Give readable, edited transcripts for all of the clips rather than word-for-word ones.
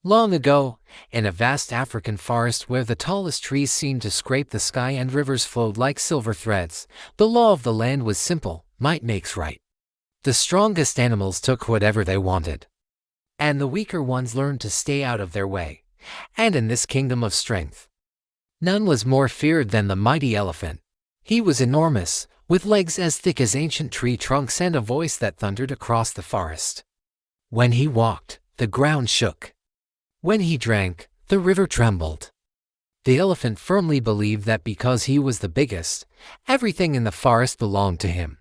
Long ago, in a vast African forest where the tallest trees seemed to scrape the sky and rivers flowed like silver threads, the law of the land was simple: might makes right. The strongest animals took whatever they wanted, and the weaker ones learned to stay out of their way. And in this kingdom of strength, none was more feared than the mighty elephant. He was enormous, with legs as thick as ancient tree trunks and a voice that thundered across the forest. When he walked, the ground shook. When he drank, the river trembled. The elephant firmly believed that because he was the biggest, everything in the forest belonged to him.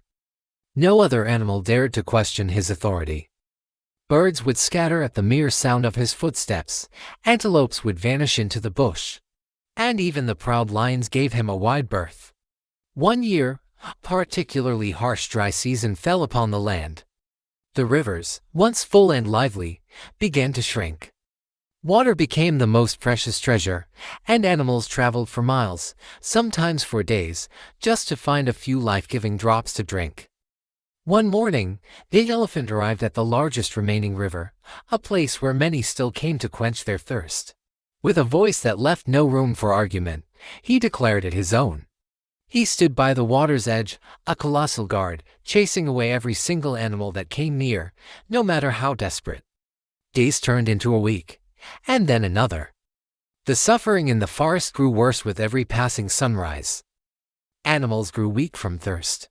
No other animal dared to question his authority. Birds would scatter at the mere sound of his footsteps, antelopes would vanish into the bush, and even the proud lions gave him a wide berth. One year, a particularly harsh dry season fell upon the land. The rivers, once full and lively, began to shrink. Water became the most precious treasure, and animals traveled for miles, sometimes for days, just to find a few life-giving drops to drink. One morning, the elephant arrived at the largest remaining river, a place where many still came to quench their thirst. With a voice that left no room for argument, he declared it his own. He stood by the water's edge, a colossal guard, chasing away every single animal that came near, no matter how desperate. Days turned into a week, and then another. The suffering in the forest grew worse with every passing sunrise. Animals grew weak from thirst.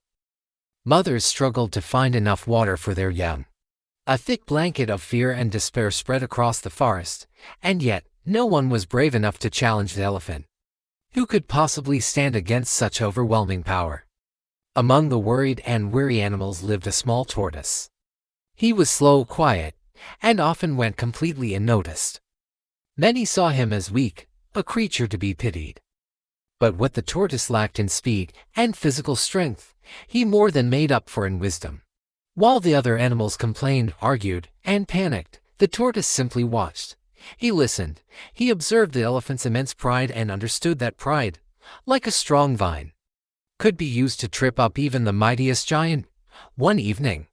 Mothers struggled to find enough water for their young. A thick blanket of fear and despair spread across the forest, and yet no one was brave enough to challenge the elephant. Who could possibly stand against such overwhelming power? Among the worried and weary animals lived a small tortoise. He was slow, quiet, and often went completely unnoticed. Many saw him as weak, a creature to be pitied. But what the tortoise lacked in speed and physical strength, he more than made up for in wisdom. While the other animals complained, argued, and panicked, the tortoise simply watched. He listened. He observed the elephant's immense pride and understood that pride, like a strong vine, could be used to trip up even the mightiest giant. One evening,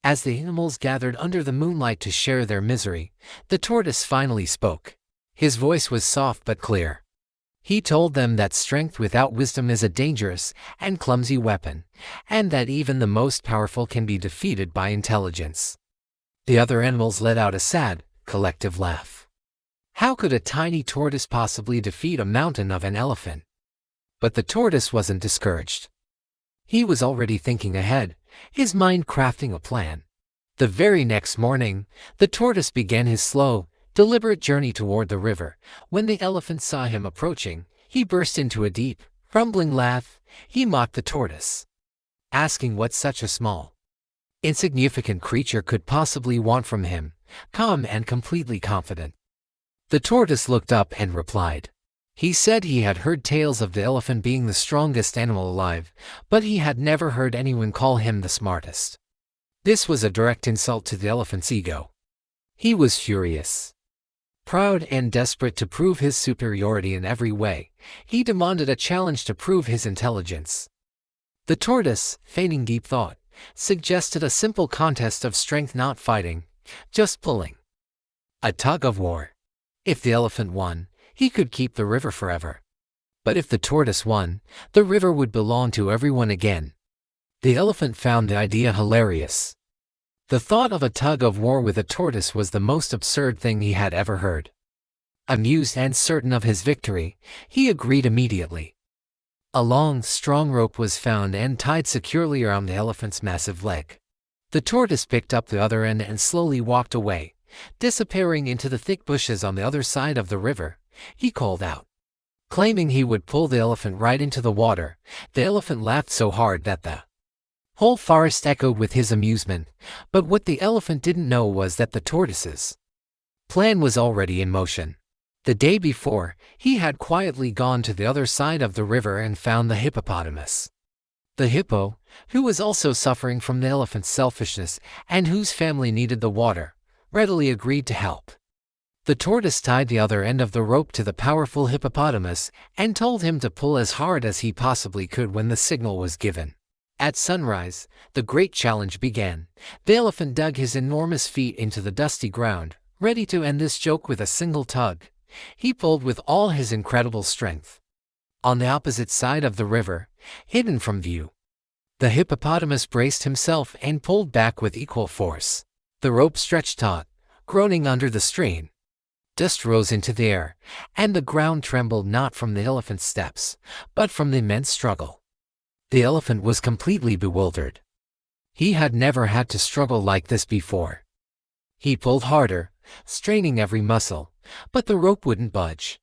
as the animals gathered under the moonlight to share their misery, the tortoise finally spoke. His voice was soft but clear. He told them that strength without wisdom is a dangerous and clumsy weapon, and that even the most powerful can be defeated by intelligence. The other animals let out a sad, collective laugh. How could a tiny tortoise possibly defeat a mountain of an elephant? But the tortoise wasn't discouraged. He was already thinking ahead, his mind crafting a plan. The very next morning, the tortoise began his slow, deliberate journey toward the river. When the elephant saw him approaching, he burst into a deep, rumbling laugh. He mocked the tortoise, asking what such a small, insignificant creature could possibly want from him, calm and completely confident. The tortoise looked up and replied. He said he had heard tales of the elephant being the strongest animal alive, but he had never heard anyone call him the smartest. This was a direct insult to the elephant's ego. He was furious. Proud and desperate to prove his superiority in every way, he demanded a challenge to prove his intelligence. The tortoise, feigning deep thought, suggested a simple contest of strength, not fighting, just pulling. A tug of war. If the elephant won, he could keep the river forever. But if the tortoise won, the river would belong to everyone again. The elephant found the idea hilarious. The thought of a tug of war with a tortoise was the most absurd thing he had ever heard. Amused and certain of his victory, he agreed immediately. A long, strong rope was found and tied securely around the elephant's massive leg. The tortoise picked up the other end and slowly walked away, disappearing into the thick bushes on the other side of the river. He called out, claiming he would pull the elephant right into the water. The elephant laughed so hard that the whole forest echoed with his amusement, but what the elephant didn't know was that the tortoise's plan was already in motion. The day before, he had quietly gone to the other side of the river and found the hippopotamus. The hippo, who was also suffering from the elephant's selfishness and whose family needed the water, readily agreed to help. The tortoise tied the other end of the rope to the powerful hippopotamus and told him to pull as hard as he possibly could when the signal was given. At sunrise, the great challenge began. The elephant dug his enormous feet into the dusty ground, Ready to end this joke with a single tug, he pulled with all his incredible strength. On the opposite side of the river, hidden from view, the hippopotamus braced himself and pulled back with equal force. The rope stretched taut, groaning under the strain. Dust rose into the air, and the ground trembled not from the elephant's steps, but from the immense struggle. The elephant was completely bewildered. He had never had to struggle like this before. He pulled harder, straining every muscle, but the rope wouldn't budge.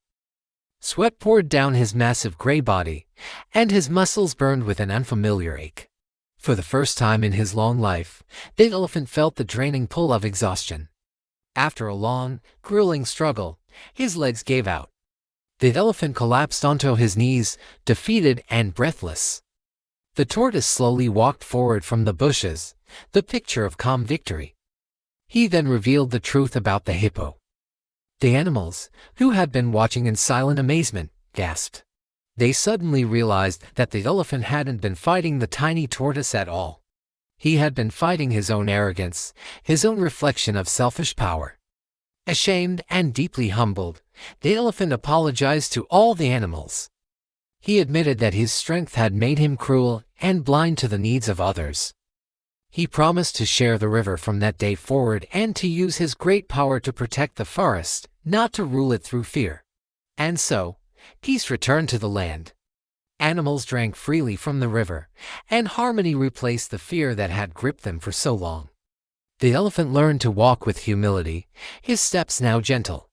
Sweat poured down his massive gray body, and his muscles burned with an unfamiliar ache. For the first time in his long life, the elephant felt the draining pull of exhaustion. After a long, grueling struggle, his legs gave out. The elephant collapsed onto his knees, defeated and breathless. The tortoise slowly walked forward from the bushes, the picture of calm victory. He then revealed the truth about the hippo. The animals, who had been watching in silent amazement, gasped. They suddenly realized that the elephant hadn't been fighting the tiny tortoise at all. He had been fighting his own arrogance, his own reflection of selfish power. Ashamed and deeply humbled, the elephant apologized to all the animals. He admitted that his strength had made him cruel and blind to the needs of others. He promised to share the river from that day forward and to use his great power to protect the forest, not to rule it through fear. And so, peace returned to the land. Animals drank freely from the river, and harmony replaced the fear that had gripped them for so long. The elephant learned to walk with humility, his steps now gentle.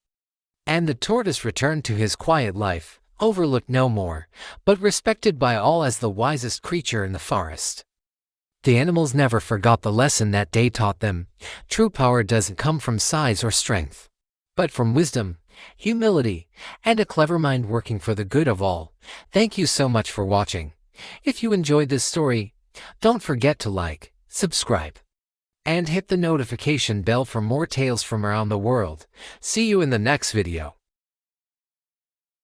And the tortoise returned to his quiet life, overlooked no more, but respected by all as the wisest creature in the forest. The animals never forgot the lesson that day taught them. True power doesn't come from size or strength, but from wisdom, humility, and a clever mind working for the good of all. Thank you so much for watching. If you enjoyed this story, don't forget to like, subscribe, and hit the notification bell for more tales from around the world. See you in the next video.